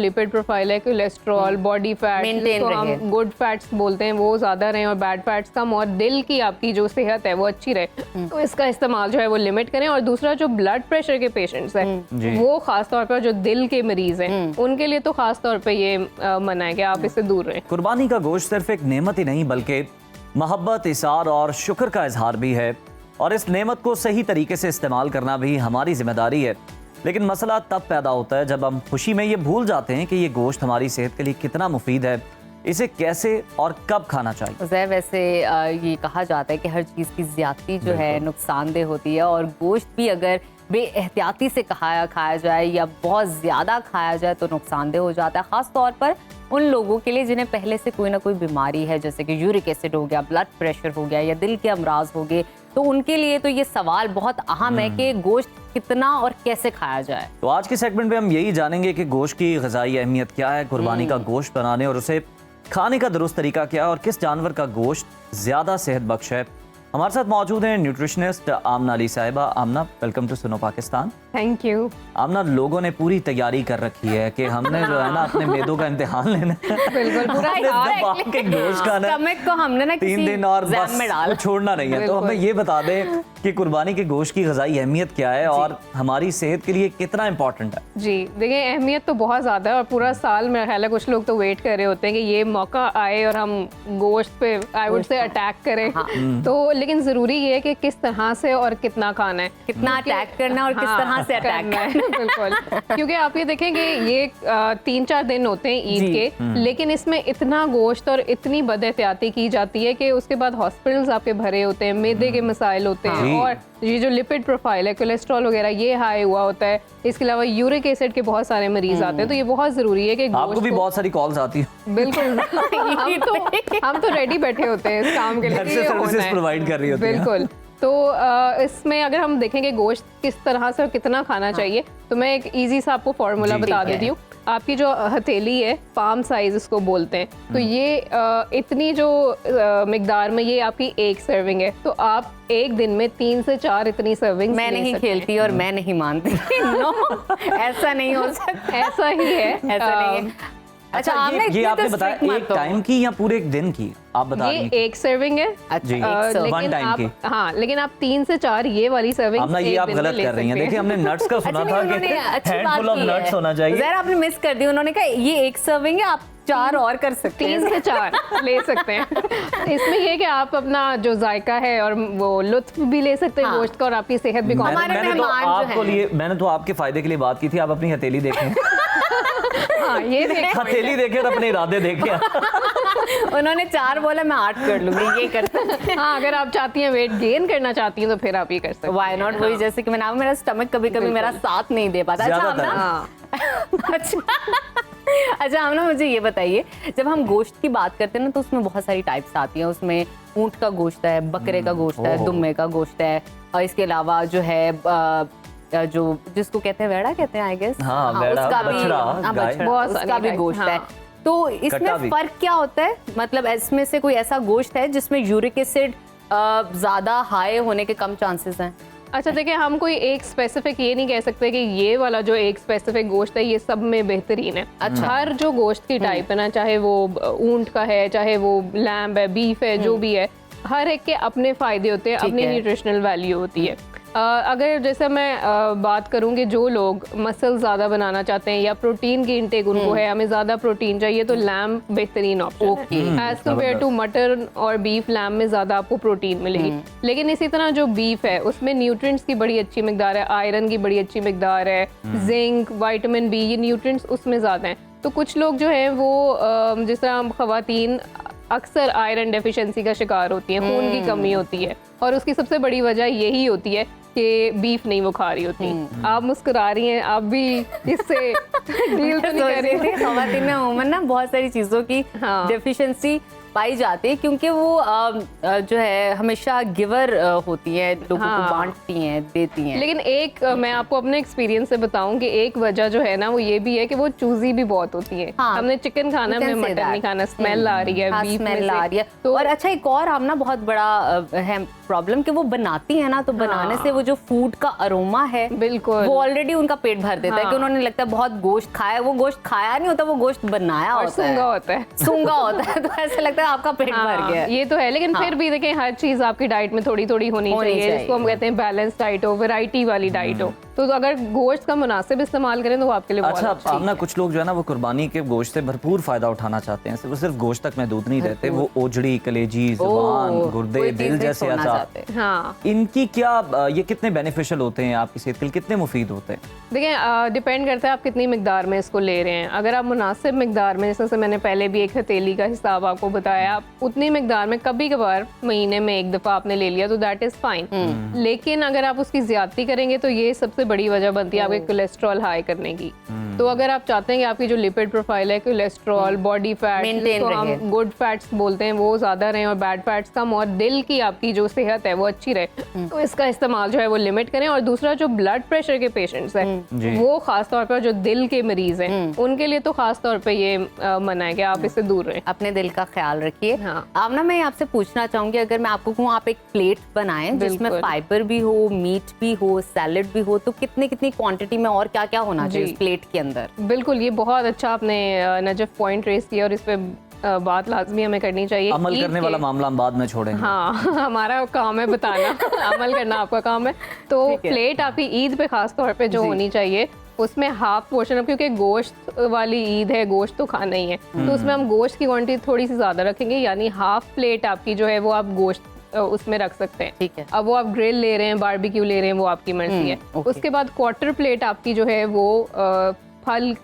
Lipid profile है, cholesterol, body fat, जिसको हम गुड फैट्स बोलते हैं, वो ज़्यादा रहें और बैड फैट्स कम, और दिल की आपकी जो सेहत है वो अच्छी रहे, तो इसका इस्तेमाल जो है वो लिमिट करें। और दूसरा जो ब्लड प्रेशर के पेशेंट्स हैं वो खास तौर पर जो दिल के मरीज हैं उनके लिए तो खास तौर पर ये मना है कि आप इससे दूर रहें। कुर्बानी का गोश्त सिर्फ एक नेमत ही नहीं बल्कि मोहब्बत, इसार और शुक्र का इजहार भी है, और इस नेमत को सही तरीके से इस्तेमाल करना भी हमारी जिम्मेदारी है। लेकिन मसला तब पैदा होता है जब हम खुशी में ये भूल जाते हैं कि ये गोश्त हमारी सेहत के लिए कितना मुफीद है, इसे कैसे और कब खाना चाहिए। वैसे ये कहा जाता है कि हर चीज़ की ज़्यादती जो है नुकसानदेह होती है, और गोश्त भी अगर बेएहतियाती से खाया जाए या बहुत ज़्यादा खाया जाए तो नुकसानदेह हो जाता है, ख़ास तौर पर उन लोगों के लिए जिन्हें पहले से कोई ना कोई बीमारी है, जैसे कि यूरिक एसिड हो गया, ब्लड प्रेशर हो गया या दिल के अमराज हो गए। तो उनके लिए तो ये सवाल बहुत अहम है कि गोश्त कितना और कैसे खाया जाए। तो आज के सेगमेंट में हम यही जानेंगे कि गोश्त की ग़िज़ाई अहमियत क्या है, कुर्बानी का गोश्त बनाने और उसे खाने का दुरुस्त तरीका क्या है, और किस जानवर का गोश्त ज़्यादा सेहत बख्श है। हमारे साथ मौजूद हैं न्यूट्रिशनिस्ट आमना अली साहिबा। आमना, वेलकम टू सुनो पाकिस्तान। Thank you. आमना, लोगों ने पूरी तैयारी कर रखी है कि हमने जो है ना अपने मेदों का इम्तिहान लेना है। बिल्कुल पूरा के गोश्त खाना है, स्टमक को हमने ना 3 दिन और बस छोड़ना नहीं है। तो हमें ये बता दें कि कुर्बानी के गोश्त की ग़िज़ाई अहमियत क्या है और हमारी सेहत के लिए कितना इम्पोर्टेंट है। जी देखिए, अहमियत तो बहुत ज़्यादा है और पूरा साल मेरा ख्याल है कुछ लोग तो वेट कर रहे होते हैं कि ये मौका आए और हम गोश्त पे आई वुड से अटैक करें। तो लेकिन ज़रूरी ये है कि किस तरह से और कितना खाना है, कितना अटैक करना और किस तरह से अटैक करना है। बिल्कुल, क्योंकि आप ये देखेंगे ये 3-4 दिन होते हैं ईद के, लेकिन इसमें इतना गोश्त और इतनी बदएहतियाती की जाती है कि उसके बाद हॉस्पिटल्स आपके भरे होते हैं, मैदे के मसाइल होते हैं, और ये जो लिपिड प्रोफाइल है, कोलेस्ट्रॉल वगैरह, ये हाई हुआ होता है। इसके अलावा यूरिक एसिड के बहुत सारे मरीज आते हैं, तो ये बहुत जरूरी है कि आपको भी बहुत सारी कॉल्स आती है। बिल्कुल हम तो रेडी बैठे होते हैं इस काम के लिए, घर से सर्विसेज प्रोवाइड कर रही होती है। बिल्कुल। तो इसमें अगर हम देखेंगे गोश्त किस तरह से और कितना खाना चाहिए, तो मैं एक इजी सा आपको फॉर्मूला बता देती हूँ। आपकी जो हथेली है, पाम साइज इसको बोलते हैं, तो ये इतनी जो मिकदार में ये आपकी एक सर्विंग है, तो आप एक दिन में 3 से 4 इतनी सर्विंग। मैं नहीं खेलती और मैं नहीं मानती। नो, ऐसा नहीं हो सकता। ऐसा ही है, ऐसा नहीं है। अच्छा, ये आपने बताया एक टाइम की या पूरे एक दिन की आप बता रही हैं? ये एक सर्विंग है। अच्छा, लेकिन आप लेकिन आप 3 से 4 ये वाली सर्विंग। अब ना ये आप गलत कर रही हैं। देखिए, हमने नट्स का सुना था कि हैंडफुल ऑफ नट्स होना चाहिए। जरा आपने मिस कर दी। उन्होंने कहा ये एक सर्विंग है, आप 4 और कर सकते हैं। 3 से 4 ले सकते हैं। इसमें ये कि आप अपना जो जायका है और वो लुत्फ भी ले सकते हैं गोश्त का, और आपकी सेहत भी। मैंने तो आपके फायदे के लिए बात की थी, आप अपनी हथेली देखें। हाँ, ये हथेली देखे और अपने इरादे देखे। उन्होंने 4 बोला, मैं 8 कर लूंगी, ये कर सकते हैं। हाँ, अगर आप चाहती हैं वेट गेन करना चाहती हैं तो फिर आप ये कर सकते हैं। Why not. वही जैसे कि मैंने मेरा स्टमक कभी-कभी मेरा साथ नहीं दे पाता। अच्छा, हम ना मुझे ये बताइए, जब हम गोश्त की बात करते हैं ना तो उसमें बहुत सारी टाइप्स आती हैं। उसमें ऊंट का गोश्त है, बकरे का गोश्त है, दुम्बे का गोश्त है, और इसके अलावा जो है जो जिसको कहते हैं वेड़ा कहते हैं, आई गेस, उसका भी गोश्त है। तो इसमें फर्क क्या होता है? मतलब इसमें से कोई ऐसा गोश्त है जिसमें यूरिक एसिड ज्यादा हाई होने के कम चांसेस हैं? अच्छा देखिए, हम कोई एक स्पेसिफिक ये नहीं कह सकते कि ये वाला जो एक स्पेसिफिक गोश्त है ये सब में बेहतरीन है। अच्छा, हर जो गोश्त की टाइप है ना, चाहे वो ऊंट का है, चाहे वो लैम्ब है, बीफ है, जो भी है, हर एक के अपने फायदे होते हैं, अपनी न्यूट्रिशनल वैल्यू होती है। अगर जैसे मैं बात करूँ कि जो लोग मसल ज़्यादा बनाना चाहते हैं या प्रोटीन की इंटेक उनको है, हमें ज़्यादा प्रोटीन चाहिए, तो लैम्ब बेहतरीन ऑप्शन है एज कम्पेयर टू मटन और बीफ। लैम्ब में ज़्यादा आपको प्रोटीन मिलेगी। लेकिन इसी तरह जो बीफ है उसमें न्यूट्रिएंट्स की बड़ी अच्छी मिकदार है, आयरन की बड़ी अच्छी मिकदार है, जिंक, विटामिन बी, ये न्यूट्रिएंट्स उसमें ज़्यादा हैं। तो कुछ लोग जो हैं वो जिस तरह खवातीन अक्सर आयरन डेफिशिएंसी का शिकार होती हैं, खून की कमी होती है, और उसकी सबसे बड़ी वजह यही होती है कि बीफ नहीं वो खा रही होती। आप मुस्कुरा रही हैं, आप भी इससे डील तो नहीं कर रही थी। खवातीन में अमूमन ना बहुत सारी चीज़ों की डेफिशिएंसी पाई जाती है क्योंकि वो जो है हमेशा गिवर होती है, लोगों को बांटती हैं, देती हैं। लेकिन एक मैं आपको अपने एक्सपीरियंस से बताऊं कि एक वजह जो है ना वो ये भी है कि वो चूजी भी बहुत होती है। हाँ, हमने चिकन खाना, हमने मटन नहीं खाना, स्मेल आ रही है, बीफ में स्मेल आ रही है। तो और अच्छा एक और आमना बहुत बड़ा है प्रॉब्लम कि वो बनाती है ना, तो बनाने से वो जो फूड का अरोमा है बिल्कुल वो ऑलरेडी उनका पेट भर देता है कि उन्होंने लगता है बहुत गोश्त खाया। वो गोश्त खाया नहीं होता, वो गोश्त बनाया और होता है, सूंगा होता है, सूंगा होता है। तो ऐसा लगता है आपका पेट भर गया। ये तो है, लेकिन फिर भी देखें हर चीज आपकी डाइट में थोड़ी थोड़ी होनी चाहिए, जिसको हम कहते हैं बैलेंस डाइट हो, वैरायटी वाली डाइट हो। तो अगर गोश्त का मुनासिब इस्तेमाल करें तो वो आपके लिए बहुत अच्छा आमना, कुछ लोग जो है ना वो कुर्बानी के गोश्त से भरपूर फायदा उठाना चाहते हैं, वो सिर्फ गोश्त तक महदूद नहीं रहते, वो ओजड़ी, कलेजी, जुबान, गुर्दे, दिल जैसे अज़ा, हाँ, इनकी क्या ये कितने बेनिफिशियल होते हैं आपकी सेहत के लिए, कितने मुफीद होते हैं? देखिए डिपेंड करता है आप कितनी मिकदार में इसको ले रहे हैं। अगर आप मुनासिब मिकदार में, जैसे मैंने पहले भी एक हथेली का हिसाब आपको बताया, आप उतनी मिकदार में कभी कभार महीने में एक दफा आपने ले लिया तो दैट इज फाइन। लेकिन अगर आप उसकी ज्यादती करेंगे तो ये सबसे बड़ी वजह बनती है आपके कोलेस्ट्रॉल हाई करने की। तो अगर आप चाहते हैं कि आपकी जो लिपिड प्रोफाइल है, कोलेस्ट्रॉल, बॉडी फैट, जिसको हम गुड फैट्स बोलते हैं, वो ज्यादा रहे और बैड फैट्स कम, और दिल की आपकी जो सेहत है वो अच्छी रहे, तो इसका इस्तेमाल जो है वो लिमिट करें। और दूसरा जो ब्लड प्रेशर के पेशेंट्स हैं, वो खास तौर पर जो दिल के मरीज हैं, उनके लिए तो खास तौर पे ये मना है कि आप इससे दूर रहें, अपने दिल का ख्याल रखिए। हाँ। आमना, मैं आपसे पूछना चाहूंगी, अगर मैं आपको कहूँ आप एक प्लेट बनाएं जिसमें फाइबर भी हो, मीट भी हो, सैलेड भी हो, तो कितनी क्वांटिटी में और क्या क्या होना चाहिए उस प्लेट के अंदर? बिल्कुल, ये बहुत अच्छा आपने नजफ पॉइंट रेस किया और इस पे बात लाजमी हमें करनी चाहिए। अमल करने वाला मामला हम बाद में छोड़ेंगे। हाँ हमारा काम है बताना, अमल करना आपका काम है। तो प्लेट आपकी ईद पे खास तौर पे जो होनी चाहिए, उसमें हाफ पोर्शन, क्योंकि गोश्त वाली ईद है, गोश्त तो खाना ही है, तो उसमें हम गोश्त की क्वांटिटी थोड़ी सी ज्यादा रखेंगे, यानी हाफ प्लेट आपकी जो है वो आप गोश्त उसमें रख सकते हैं। ठीक है। अब वो आप ग्रिल ले रहे हैं, बारबेक्यू ले रहे हैं, वो आपकी मर्जी है। उसके बाद क्वार्टर प्लेट आपकी जो है वो फल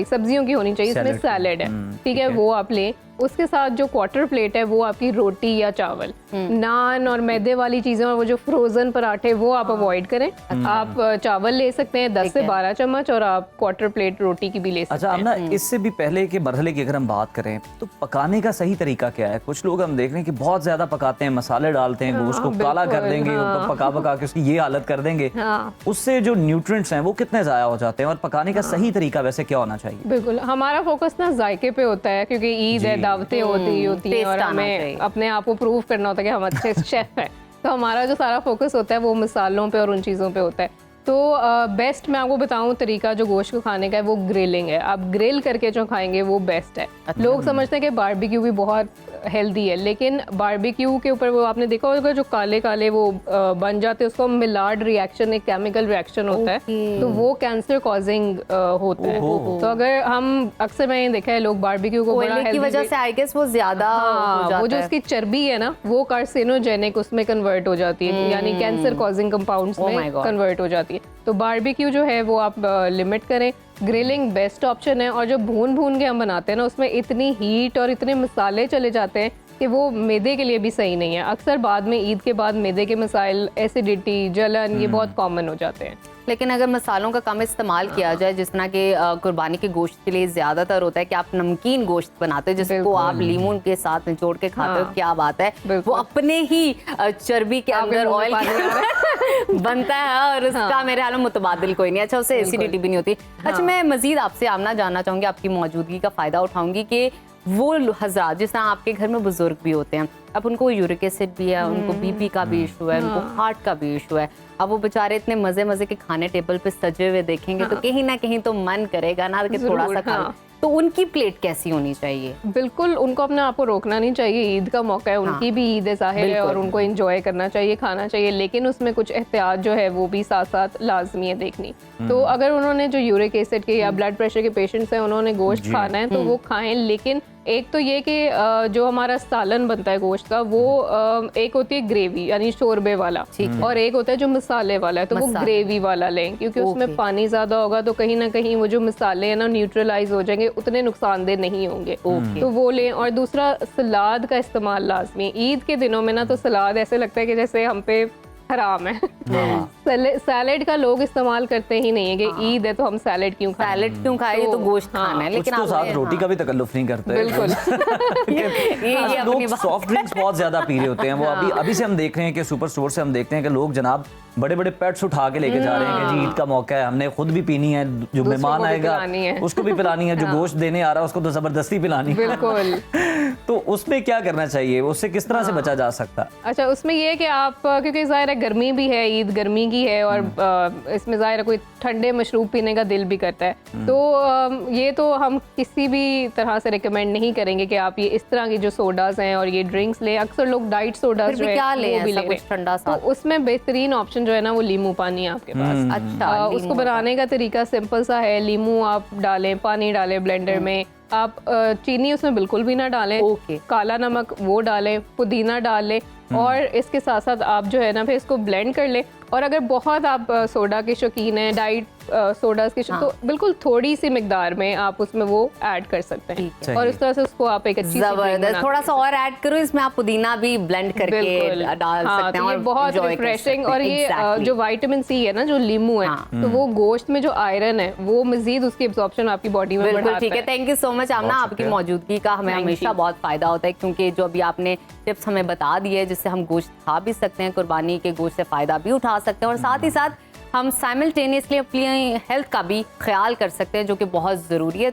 सब्जियों की होनी चाहिए, इसमें सैलेड है, ठीक है, वो आप लें। उसके साथ जो क्वार्टर प्लेट है वो आपकी रोटी या चावल, नान और मैदे वाली चीजें और वो जो फ्रोजन पराठे वो आप अवॉइड करें। आप चावल ले सकते हैं 10 से 12 चम्मच, और आप क्वार्टर प्लेट रोटी की भी ले सकते हैं। अच्छा, हमने इससे भी पहले के मरहले की अगर हम बात करें तो पकाने का सही तरीका क्या है? कुछ लोग हम देख रहे हैं कि बहुत ज्यादा पकाते हैं, मसाले डालते हैं, गोश्त को काला कर देंगे, पका के उसकी ये हालत कर देंगे, उससे जो न्यूट्रिएंट्स हैं वो कितने जाया हो जाते हैं, और पकाने का सही तरीका वैसे क्या होना चाहिए? बिल्कुल, हमारा फोकस ना जायके पे होता है, क्योंकि ईद है, दावतें होती हैं और हमें अपने आप को प्रूव करना होता है कि हम अच्छे शेफ हैं। तो हमारा जो सारा फोकस होता है वो मसालों पे और उन चीज़ों पे होता है। तो बेस्ट मैं आपको बताऊं तरीका जो गोश्त को खाने का है वो ग्रिलिंग है। आप ग्रिल करके जो खाएंगे वो बेस्ट है। अच्छा। लोग समझते हैं कि बारबेक्यू भी बहुत हेल्दी है, लेकिन बारबेक्यू के ऊपर वो आपने देखा होगा जो काले काले वो बन जाते हैं, उसको मिलार्ड रिएक्शन, एक केमिकल रिएक्शन होता है, तो वो कैंसर कॉजिंग होता है। तो अगर हम अक्सर मैंने देखा है लोग बारबेक्यू को बड़ा की वजह से आई गेस वो ज्यादा वो जो उसकी चर्बी है ना वो कार्सिनोजेनिक उसमें कन्वर्ट हो जाती है, यानी कैंसर कॉजिंग कंपाउंड्स में कन्वर्ट हो जाती है। तो बारबेक्यू जो है वो आप लिमिट करें। ग्रिलिंग बेस्ट ऑप्शन है, और जो भून के हम बनाते हैं ना उसमें इतनी हीट और इतने मसाले चले जाते हैं कि वो मैदे के लिए भी सही नहीं है। अक्सर बाद में ईद के बाद मैदे के मसाइल, एसिडिटी, जलन, ये बहुत कॉमन हो जाते हैं। लेकिन अगर मसालों का कम इस्तेमाल किया जाए, जिस तरह के कुर्बानी के गोश्त के लिए ज्यादातर होता है कि आप नमकीन गोश्त बनाते हो जिसको आप लीमू के साथ निचोड़ के खाते हो, क्या बात है, वो अपने ही चर्बी के अंदर ऑयल बनता है और उसका मेरे हाल में मुतबादिल कोई नहीं। अच्छा, उससे एसिडिटी भी नहीं होती। अच्छा, मैं मजीद आपसे आमना जानना चाहूंगी, आपकी मौजूदगी का फायदा उठाऊंगी कि वो हज़रात जिस तरह आपके घर में बुजुर्ग भी होते हैं, अब उनको यूरिक एसिड भी है, उनको बीपी का भी इशू है, उनको हार्ट का भी इशू है, अब वो बेचारे इतने मजे मजे के खाने टेबल पे सजे हुए देखेंगे तो कहीं ना कहीं तो मन करेगा ना कि थोड़ा सा खा। तो उनकी प्लेट कैसी होनी चाहिए? बिल्कुल, उनको अपने आप को रोकना नहीं चाहिए। ईद का मौका है, उनकी भी ईद है ज़ाहिर है, और उनको एंजॉय करना चाहिए, खाना चाहिए, लेकिन उसमें कुछ एहतियात जो है वो भी साथ साथ लाजमी है देखनी। तो अगर उन्होंने जो यूरिक एसिड के या ब्लड प्रेशर के पेशेंट्स हैं, उन्होंने गोश्त खाना है तो वो खाएं, लेकिन एक तो ये कि जो हमारा सालन बनता है गोश्त का, वो एक होती है ग्रेवी यानी शोरबे वाला, और एक होता है जो मसाले वाला है, तो वो ग्रेवी वाला लें, क्योंकि उसमें पानी ज्यादा होगा तो कहीं ना कहीं वो जो मसाले हैं ना न्यूट्रलाइज हो जाएंगे, उतने नुकसानदेह नहीं होंगे, तो वो लें। और दूसरा, सलाद का इस्तेमाल लाजमी। ईद के दिनों में ना तो सलाद ऐसे लगता है कि जैसे हम पे हराम है। हाँ। सैलेड का लोग इस्तेमाल करते ही नहीं है कि ईद है तो हम सैलेड क्यों खाएं। सैलेड क्यों खाए, ये तो गोश्त खाना है। कुछ लेकिन तो आपने- साथ रोटी का भी तकल्लुफ नहीं करते। बिल्कुल। ये अपनी लोग बात सॉफ्ट ड्रिंक्स बहुत ज्यादा पी रहे होते हैं। वो अभी से हम देख रहे हैं कि सुपर स्टोर से हम देखते हैं कि लोग जनाब बड़े बड़े पेट्स उठा के लेके जा रहे हैं कि जी ईद का मौका है, हमने खुद भी पीनी है, जो मेहमान को भी आएगा पिलानी है। उसको भी पिलानी है, जो गोश्त देने आ रहा है उसको तो जबरदस्ती पिलानी है। बिल्कुल। तो उसमें क्या करना चाहिए, उससे किस तरह से बचा जा सकता है? अच्छा, उसमें ये है कि आप क्योंकि ज़ाहिर है गर्मी भी है, ईद गर्मी की है और इसमें ज़ाहिर है कोई ठंडे मशरूब पीने का दिल भी करता है। तो ये तो हम किसी भी तरह से रिकमेंड नहीं करेंगे कि आप ये इस तरह की जो सोडाज हैं और ये ड्रिंक्स लें। अक्सर लोग डाइट सोडाज फिर जो भी है क्या लें वो भी ऐसा ले कुछ रहे हैं। ठंडा तो सा? उसमें बेहतरीन ऑप्शन जो है ना वो लीमू पानी है आपके पास। अच्छा, उसको नींबू बनाने का तरीका सिंपल सा है। लीमू आप डालें, पानी डालें ब्लेंडर में, आप चीनी उसमें बिल्कुल भी ना डालें, ओके। काला नमक वो डालें, पुदीना डाल लें और इसके साथ साथ आप जो है ना फिर इसको ब्लेंड कर लें। और अगर बहुत आप सोडा के शौकीन हैं, डाइट सोडास के तो बिल्कुल थोड़ी सी मिकदार में आप उसमें वो ऐड कर सकते ठीक हैं और इस तरह से उसको आप एक अच्छी सी drink जबरदस्त। बना थोड़ा सकते सा और ऐड करो इसमें, आप पुदीना भी ब्लेंड करके बिल्कुल डाल हाँ, सकते हैं तो ये और बहुत enjoy कर रिफ्रेशिंग। सकते और हैं। ये Exactly. जो विटामिन सी है ना जो लीमू है हाँ। तो वो गोश्त में जो आयरन है वो मजीद उसकी एब्जॉर्प्शन आपकी बॉडी में बिल्कुल बढ़ाता ठीक है। थैंक यू सो मच आमना, बहुत आपकी शुक्रिया। मौजूदगी का हमें Thank हमेशा you. बहुत फायदा होता है, क्योंकि जो अभी आपने टिप्स हमें बता दिए हैं जिससे हम गोश्त खा भी सकते हैं, कुर्बानी के गोश्त से फायदा भी उठा सकते हैं और साथ ही साथ हम साइमल्टेनियसली अपनी हेल्थ का भी ख्याल कर सकते हैं, जो कि बहुत ज़रूरी है।